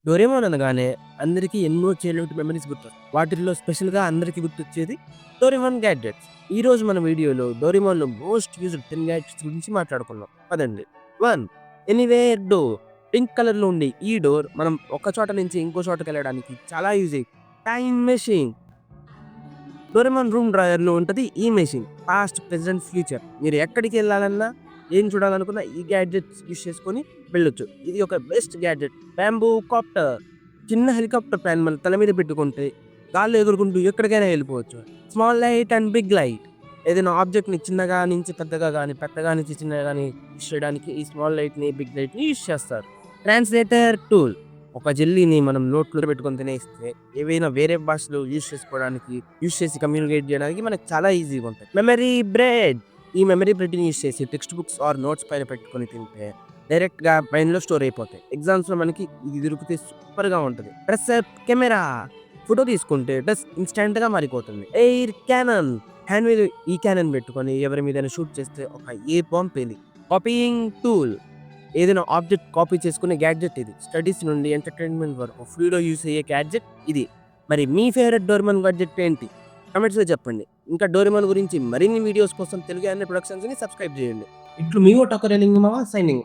Doraemon అనగానే అందరికీ ఎన్నో చైల్డ్‌హుడ్ మెమరీస్ గుర్తొస్తాయి. వాటిల్లో స్పెషల్‌గా అందరికి గుర్తొచ్చేది డోరేమోన్ గ్యాడ్జెట్స్. ఈరోజు మన వీడియోలో డోరేమోన్‌లో మోస్ట్ యూజ్డ్ 10 గ్యాడ్జెట్స్ గురించి మాట్లాడుకుందాం. పదండి. 1 ఎనీవేర్ డోర్. పింక్ కలర్‌లో ఉండే ఈ డోర్ మనం ఒక చోట నుంచి ఇంకో చోటకెళ్ళడానికి చాలా యూజ్ అయ్యేది. Time machine. డోరేమోన్ రూమ్ డ్రాయర్‌లో ఉంటది ఈ మెషిన్. పాస్ట్, ప్రెజెంట్, ఫ్యూచర్ మీరు ఎక్కడికెళ్ళాలన్నా, ఏం చూడాలనుకున్నా ఈ గ్యాడ్జెట్స్ యూజ్ చేసుకొని వెళ్ళొచ్చు. ఇది ఒక బెస్ట్ గ్యాడ్జెట్. Bamboo copter. చిన్న హెలికాప్టర్ ప్లాన్ మన తల మీద పెట్టుకుంటే గాల్లో ఎగురుకుంటూ ఎక్కడికైనా వెళ్ళిపోవచ్చు. Small light and big light. ఏదైనా ఆబ్జెక్ట్‌ని చిన్నగా నుంచి పెద్దగా గాని, పెద్దగా నుంచి చిన్నగా గాని యూజ్ చేయడానికి ఈ స్మాల్ లైట్‌ని, బిగ్ లైట్‌ని యూజ్ చేస్తారు. Translator tool. ఒక జెల్లీని మనం నోట్లో పెట్టుకొని తినేస్తే ఏవైనా వేరే భాషలో యూజ్ చేసుకోవడానికి, యూజ్ చేసి కమ్యూనికేట్ చేయడానికి మనకు చాలా ఈజీగా ఉంటాయి. Memory bread. ఈ మెమరీ బ్రెడ్‌ని యూజ్ చేసి టెక్స్ట్ బుక్స్ ఆర్ నోట్స్ పైన పెట్టుకొని తింటే డైరెక్ట్‌గా బ్రెయిన్‌లో స్టోర్ అయిపోతాయి. ఎగ్జామ్స్‌లో మనకి ఇది దొరికితే సూపర్‌గా ఉంటది. Dress up camera. ఫోటో తీసుకుంటే డ్రెస్ ఇన్‌స్టాంట్‌గా మారిపోతుంది. Air canon. హ్యాండ్ మీద ఈ క్యానన్ పెట్టుకొని ఎవరి మీదైనా షూట్ చేస్తే ఒక ఎయిర్ బాంబ్ పేలి. Copying tool. ఏదైనా ఆబ్జెక్ట్ కాపీ చేసుకునే గ్యాడ్జెట్ ఇది. స్టడీస్ నుండి ఎంటర్‌టైన్‌మెంట్ వరకు ఫ్రీ‌లో యూజ్ అయ్యే గ్యాడ్జెట్ ఇది. మరి మీ ఫేవరెట్ డోరేమోన్ గాడ్జెట్ ఏంటి? కామెంట్స్‌లో చెప్పండి. ఇంకా డోరేమోన్ గురించి మరిన్ని వీడియోస్ కోసం తెలుగు యానిమే ప్రొడక్షన్స్‌ని సబ్స్క్రైబ్ చేయండి. ఇట్లు మీ ఓ టకర్ ఎలింగ్ మామ సైనింగ్.